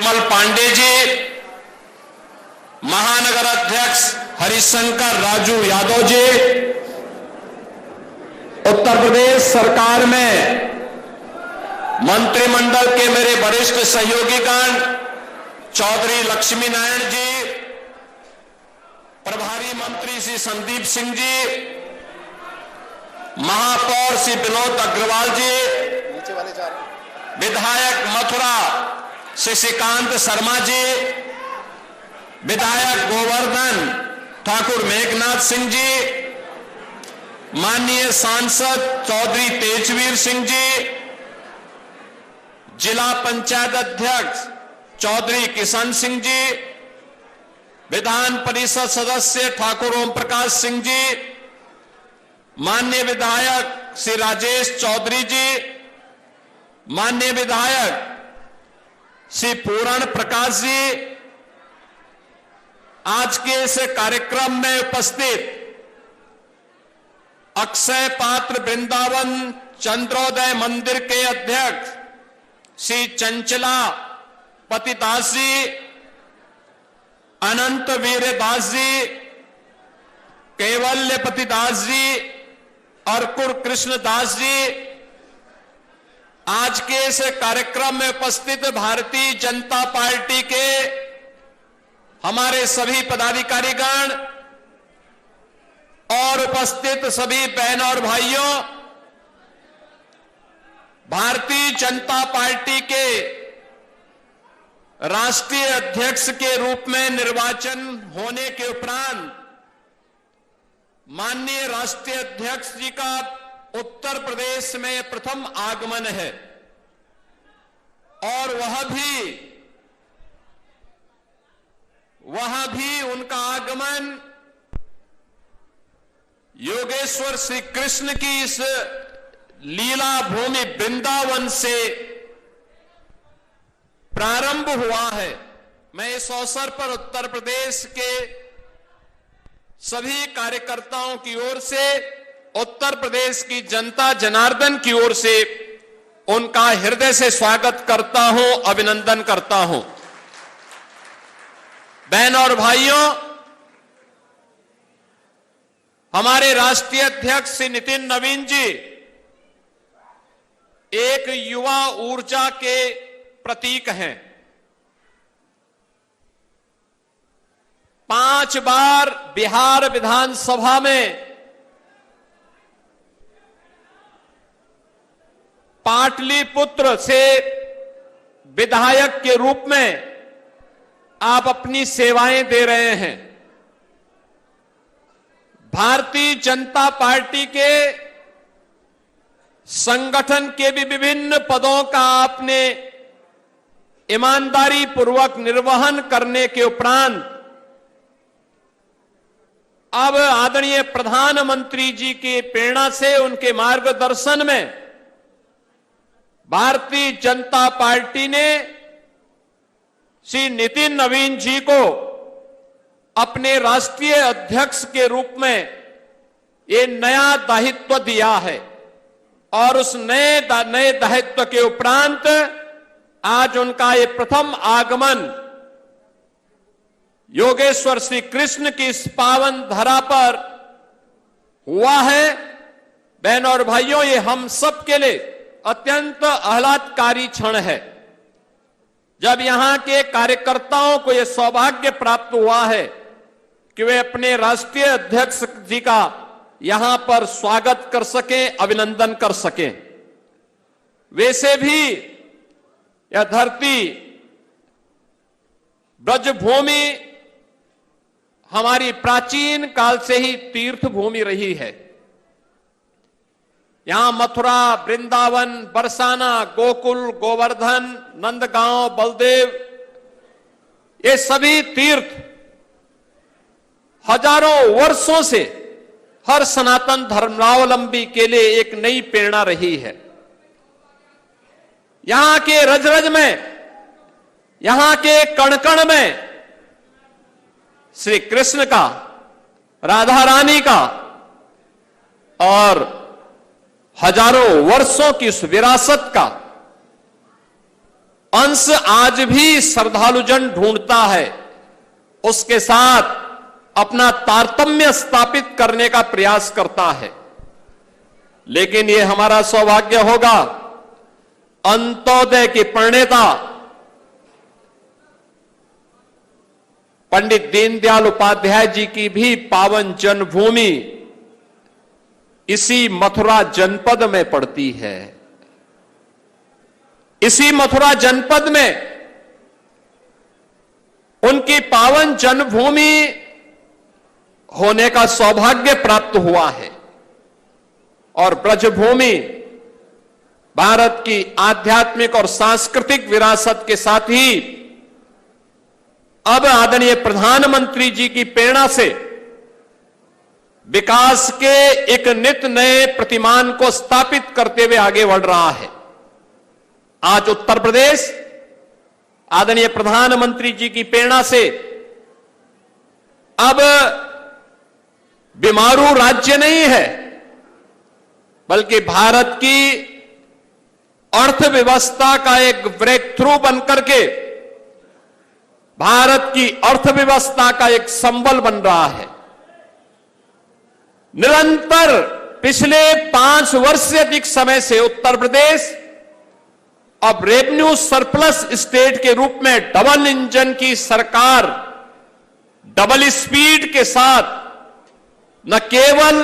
विमल पांडे जी, महानगर अध्यक्ष हरिशंकर राजू यादव जी, उत्तर प्रदेश सरकार में मंत्रिमंडल के मेरे वरिष्ठ सहयोगीगण चौधरी लक्ष्मी नारायण जी, प्रभारी मंत्री श्री संदीप सिंह जी, महापौर श्री विनोद अग्रवाल जी, विधायक मथुरा शशिकांत शर्मा जी, विधायक गोवर्धन ठाकुर मेघनाथ सिंह जी, माननीय सांसद चौधरी तेजवीर सिंह जी, जिला पंचायत अध्यक्ष चौधरी किशन सिंह जी, विधान परिषद सदस्य ठाकुर ओम प्रकाश सिंह जी, माननीय विधायक श्री राजेश चौधरी जी, माननीय विधायक श्री पूरण प्रकाश जी, आज के इस कार्यक्रम में उपस्थित अक्षय पात्र वृंदावन चंद्रोदय मंदिर के अध्यक्ष श्री चंचला पतिदास जी, अनंत वीरदास जी, कैवल्य पतिदास जी, अर्कुर कृष्णदास जी, आज के इस कार्यक्रम में उपस्थित भारतीय जनता पार्टी के हमारे सभी पदाधिकारीगण और उपस्थित सभी बहन और भाइयों, भारतीय जनता पार्टी के राष्ट्रीय अध्यक्ष के रूप में निर्वाचन होने के उपरांत माननीय राष्ट्रीय अध्यक्ष जी का उत्तर प्रदेश में प्रथम आगमन है और वह भी उनका आगमन योगेश्वर श्री कृष्ण की इस लीला भूमि वृंदावन से प्रारंभ हुआ है। मैं इस अवसर पर उत्तर प्रदेश के सभी कार्यकर्ताओं की ओर से, उत्तर प्रदेश की जनता जनार्दन की ओर से उनका हृदय से स्वागत करता हूं, अभिनंदन करता हूं। बहन और भाइयों, हमारे राष्ट्रीय अध्यक्ष श्री नितिन नवीन जी एक युवा ऊर्जा के प्रतीक हैं। 5 बार बिहार विधानसभा में पाटलिपुत्र से विधायक के रूप में आप अपनी सेवाएं दे रहे हैं। भारतीय जनता पार्टी के संगठन के भी विभिन्न पदों का आपने ईमानदारी पूर्वक निर्वहन करने के उपरांत अब आदरणीय प्रधानमंत्री जी की प्रेरणा से, उनके मार्गदर्शन में भारतीय जनता पार्टी ने श्री नितिन नवीन जी को अपने राष्ट्रीय अध्यक्ष के रूप में ये नया दायित्व दिया है और उस नए दायित्व के उपरांत आज उनका ये प्रथम आगमन योगेश्वर श्री कृष्ण की इस पावन धरा पर हुआ है। बहन और भाइयों, ये हम सब के लिए अत्यंत आह्लादकारी क्षण है जब यहां के कार्यकर्ताओं को यह सौभाग्य प्राप्त हुआ है कि वे अपने राष्ट्रीय अध्यक्ष जी का यहां पर स्वागत कर सकें, अभिनंदन कर सकें। वैसे भी यह धरती ब्रजभूमि हमारी प्राचीन काल से ही तीर्थ भूमि रही है। यहां मथुरा, वृंदावन, बरसाना, गोकुल, गोवर्धन, नंदगांव, बलदेव, ये सभी तीर्थ हजारों वर्षों से हर सनातन धर्मावलंबी के लिए एक नई प्रेरणा रही है। यहां के रज रज में, यहां के कण कण में श्री कृष्ण का, राधा रानी का और हजारों वर्षों की उस विरासत का अंश आज भी श्रद्धालुजन ढूंढता है, उसके साथ अपना तारतम्य स्थापित करने का प्रयास करता है। लेकिन यह हमारा सौभाग्य होगा, अंत्योदय के प्रणेता पंडित दीनदयाल उपाध्याय जी की भी पावन जन्मभूमि इसी मथुरा जनपद में पड़ती है। इसी मथुरा जनपद में उनकी पावन जन्मभूमि होने का सौभाग्य प्राप्त हुआ है। और ब्रजभूमि भारत की आध्यात्मिक और सांस्कृतिक विरासत के साथ ही अब आदरणीय प्रधानमंत्री जी की प्रेरणा से विकास के एक नित नए प्रतिमान को स्थापित करते हुए आगे बढ़ रहा है। आज उत्तर प्रदेश आदरणीय प्रधानमंत्री जी की प्रेरणा से अब बीमारू राज्य नहीं है, बल्कि भारत की अर्थव्यवस्था का एक ब्रेक थ्रू बनकर के भारत की अर्थव्यवस्था का एक संबल बन रहा है। निरंतर पिछले 5 वर्ष से अधिक समय से उत्तर प्रदेश अब रेवेन्यू सरप्लस स्टेट के रूप में डबल इंजन की सरकार डबल स्पीड के साथ न केवल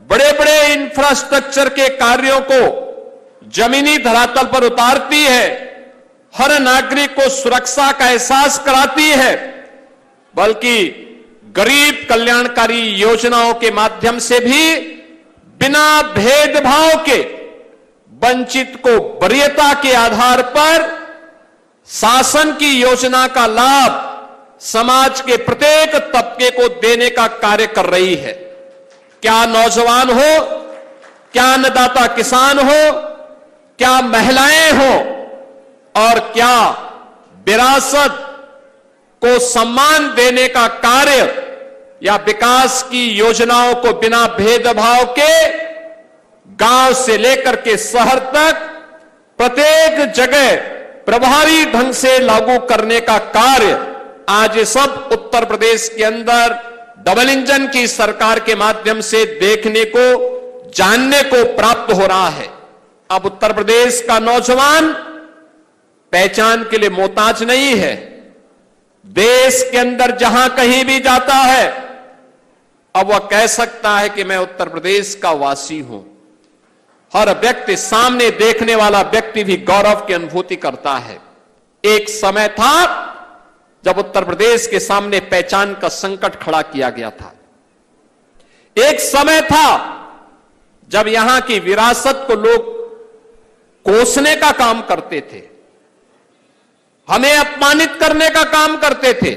बड़े बड़े इंफ्रास्ट्रक्चर के कार्यों को जमीनी धरातल पर उतारती है, हर नागरिक को सुरक्षा का एहसास कराती है, बल्कि गरीब कल्याणकारी योजनाओं के माध्यम से भी बिना भेदभाव के वंचित को वरीयता के आधार पर शासन की योजना का लाभ समाज के प्रत्येक तबके को देने का कार्य कर रही है। क्या नौजवान हो, क्या अन्नदाता किसान हो, क्या महिलाएं हो और क्या विरासत को सम्मान देने का कार्य या विकास की योजनाओं को बिना भेदभाव के गांव से लेकर के शहर तक प्रत्येक जगह प्रभावी ढंग से लागू करने का कार्य आज सब उत्तर प्रदेश के अंदर डबल इंजन की सरकार के माध्यम से देखने को, जानने को प्राप्त हो रहा है। अब उत्तर प्रदेश का नौजवान पहचान के लिए मोहताज नहीं है। देश के अंदर जहां कहीं भी जाता है अब वह कह सकता है कि मैं उत्तर प्रदेश का वासी हूं। हर व्यक्ति, सामने देखने वाला व्यक्ति भी गौरव की अनुभूति करता है। एक समय था जब उत्तर प्रदेश के सामने पहचान का संकट खड़ा किया गया था। एक समय था जब यहां की विरासत को लोग कोसने का काम करते थे, हमें अपमानित करने का काम करते थे।